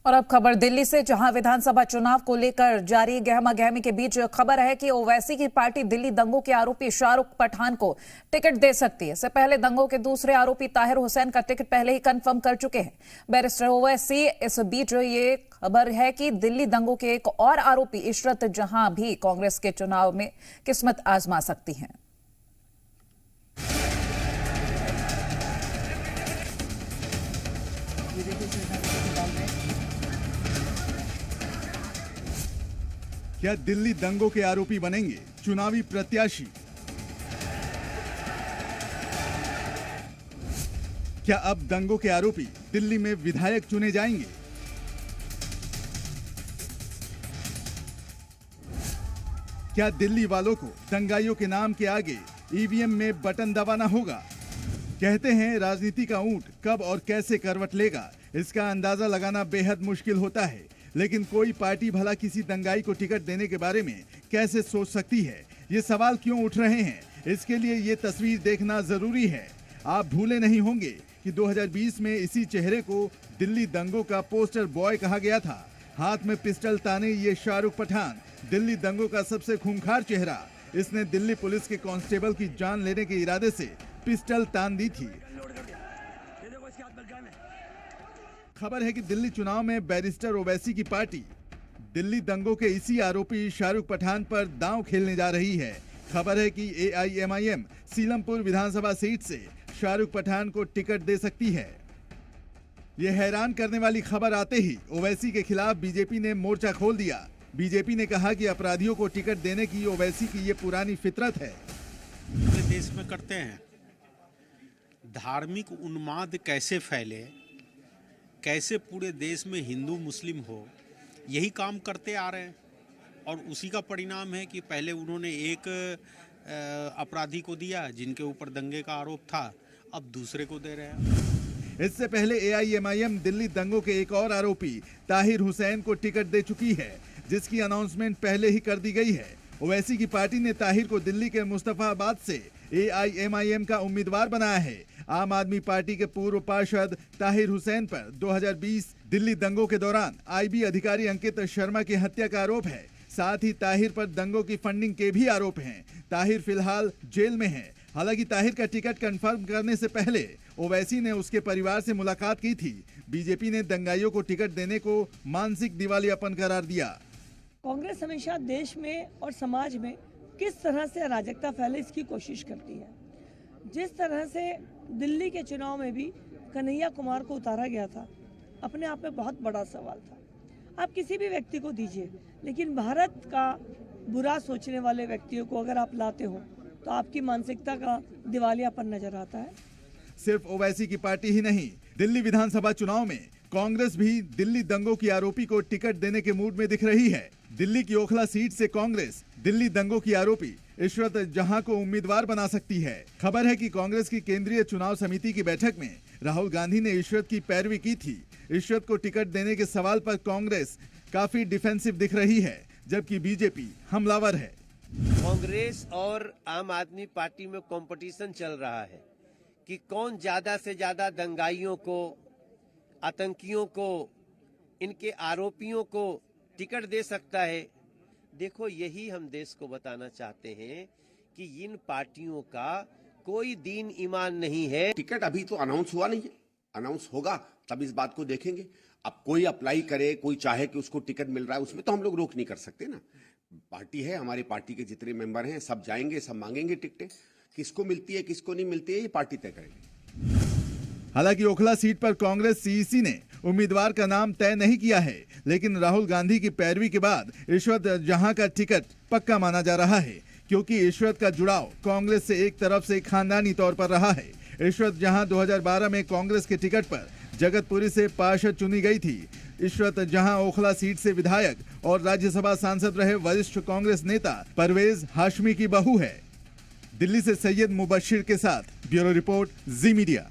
और अब खबर दिल्ली से, जहां विधानसभा चुनाव को लेकर जारी गहमागहमी के बीच खबर है कि ओवैसी की पार्टी दिल्ली दंगों के आरोपी शाहरुख पठान को टिकट दे सकती है। इससे पहले दंगों के दूसरे आरोपी ताहिर हुसैन का टिकट पहले ही कंफर्म कर चुके हैं बैरिस्टर ओवैसी। इस बीच ये खबर है कि दिल्ली दंगों के एक और आरोपी इशरत जहां भी कांग्रेस के चुनाव में किस्मत आजमा सकती हैं। क्या दिल्ली दंगों के आरोपी बनेंगे चुनावी प्रत्याशी? क्या अब दंगों के आरोपी दिल्ली में विधायक चुने जाएंगे? क्या दिल्ली वालों को दंगाइयों के नाम के आगे ईवीएम में बटन दबाना होगा? कहते हैं राजनीति का ऊंट कब और कैसे करवट लेगा, इसका अंदाजा लगाना बेहद मुश्किल होता है। लेकिन कोई पार्टी भला किसी दंगाई को टिकट देने के बारे में कैसे सोच सकती है? ये सवाल क्यों उठ रहे हैं? इसके लिए ये तस्वीर देखना जरूरी है। आप भूले नहीं होंगे कि 2020 में इसी चेहरे को दिल्ली दंगों का पोस्टर बॉय कहा गया था। हाथ में पिस्टल ताने ये शाहरुख पठान, दिल्ली दंगों का सबसे खूंखार चेहरा। इसने दिल्ली पुलिस के कांस्टेबल की जान लेने के इरादे से पिस्टल तान दी थी। खबर है कि दिल्ली चुनाव में बैरिस्टर ओवैसी की पार्टी दिल्ली दंगों के इसी आरोपी शाहरुख पठान पर दांव खेलने जा रही है। खबर है कि AIMIM सीलमपुर विधानसभा सीट से शाहरुख पठान को टिकट दे सकती है। यह हैरान करने वाली खबर आते ही ओवैसी के खिलाफ बीजेपी ने मोर्चा खोल दिया। बीजेपी ने कहा कि अपराधियों को टिकट देने की ओवैसी की ये पुरानी फितरत है। पूरे देश में करते हैं, धार्मिक उन्माद कैसे फैले, कैसे पूरे देश में हिंदू मुस्लिम हो, यही काम करते आ रहे हैं। और उसी का परिणाम है कि पहले उन्होंने एक अपराधी को दिया जिनके ऊपर दंगे का आरोप था, अब दूसरे को दे रहे हैं। इससे पहले AIMIM दिल्ली दंगों के एक और आरोपी ताहिर हुसैन को टिकट दे चुकी है, जिसकी अनाउंसमेंट पहले ही कर दी गई है। ओवैसी की पार्टी ने ताहिर को दिल्ली के मुस्तफाबाद से AIMIM का उम्मीदवार बनाया है। आम आदमी पार्टी के पूर्व पार्षद ताहिर हुसैन पर 2020 दिल्ली दंगों के दौरान IB अधिकारी अंकित शर्मा की हत्या का आरोप है। साथ ही ताहिर पर दंगों की फंडिंग के भी आरोप हैं। ताहिर फिलहाल जेल में है। हालांकि ताहिर का टिकट कंफर्म करने से पहले ओवैसी ने उसके परिवार से मुलाकात की थी। बीजेपी ने दंगाइयों को टिकट देने को मानसिक दिवालियापन करार दिया। कांग्रेस हमेशा देश में और समाज में किस तरह से अराजकता फैले इसकी कोशिश करती है। जिस तरह से दिल्ली के चुनाव में भी कन्हैया कुमार को उतारा गया था, अपने आप में बहुत बड़ा सवाल था। आप किसी भी व्यक्ति को दीजिए, लेकिन भारत का बुरा सोचने वाले व्यक्तियों को अगर आप लाते हो तो आपकी मानसिकता का दिवालियापन नजर आता है। सिर्फ ओवैसी की पार्टी ही नहीं, दिल्ली विधानसभा चुनाव में कांग्रेस भी दिल्ली दंगों की आरोपी को टिकट देने के मूड में दिख रही है। दिल्ली की ओखला सीट से कांग्रेस दिल्ली दंगों की आरोपी इशरत जहां को उम्मीदवार बना सकती है। खबर है कि कांग्रेस की केंद्रीय चुनाव समिति की बैठक में राहुल गांधी ने इशरत की पैरवी की थी। इशरत को टिकट देने के सवाल पर कांग्रेस काफी डिफेंसिव दिख रही है, जबकि बीजेपी हमलावर है। कांग्रेस और आम आदमी पार्टी में कंपटीशन चल रहा है कि कौन ज्यादा से ज्यादा दंगाइयों को, आतंकियों को, इनके आरोपियों को टिकट दे सकता है। देखो, यही हम देश को बताना चाहते हैं कि इन पार्टियों का कोई दीन ईमान नहीं है। टिकट अभी तो अनाउंस हुआ नहीं है, अनाउंस होगा तब इस बात को देखेंगे। अब कोई अप्लाई करे, कोई चाहे कि उसको टिकट मिल रहा है, उसमें तो हम लोग रोक नहीं कर सकते ना। पार्टी है, हमारी पार्टी के जितने मेंबर हैं सब जाएंगे, सब मांगेंगे टिकटें। किसको मिलती है किसको नहीं मिलती है ये पार्टी तय करेगी। हालांकि ओखला सीट पर कांग्रेस CEC ने उम्मीदवार का नाम तय नहीं किया है, लेकिन राहुल गांधी की पैरवी के बाद इशरत जहां का टिकट पक्का माना जा रहा है, क्योंकि इशरत का जुड़ाव कांग्रेस से एक तरफ से खानदानी तौर पर रहा है। इशरत जहां 2012 में कांग्रेस के टिकट पर जगतपुरी से पार्षद चुनी गई थी। इशरत जहां ओखला सीट से विधायक और राज्यसभा सांसद रहे वरिष्ठ कांग्रेस नेता परवेज हाशमी की बहू है। दिल्ली से सैयद मुबशिर के साथ ब्यूरो रिपोर्ट, जी मीडिया।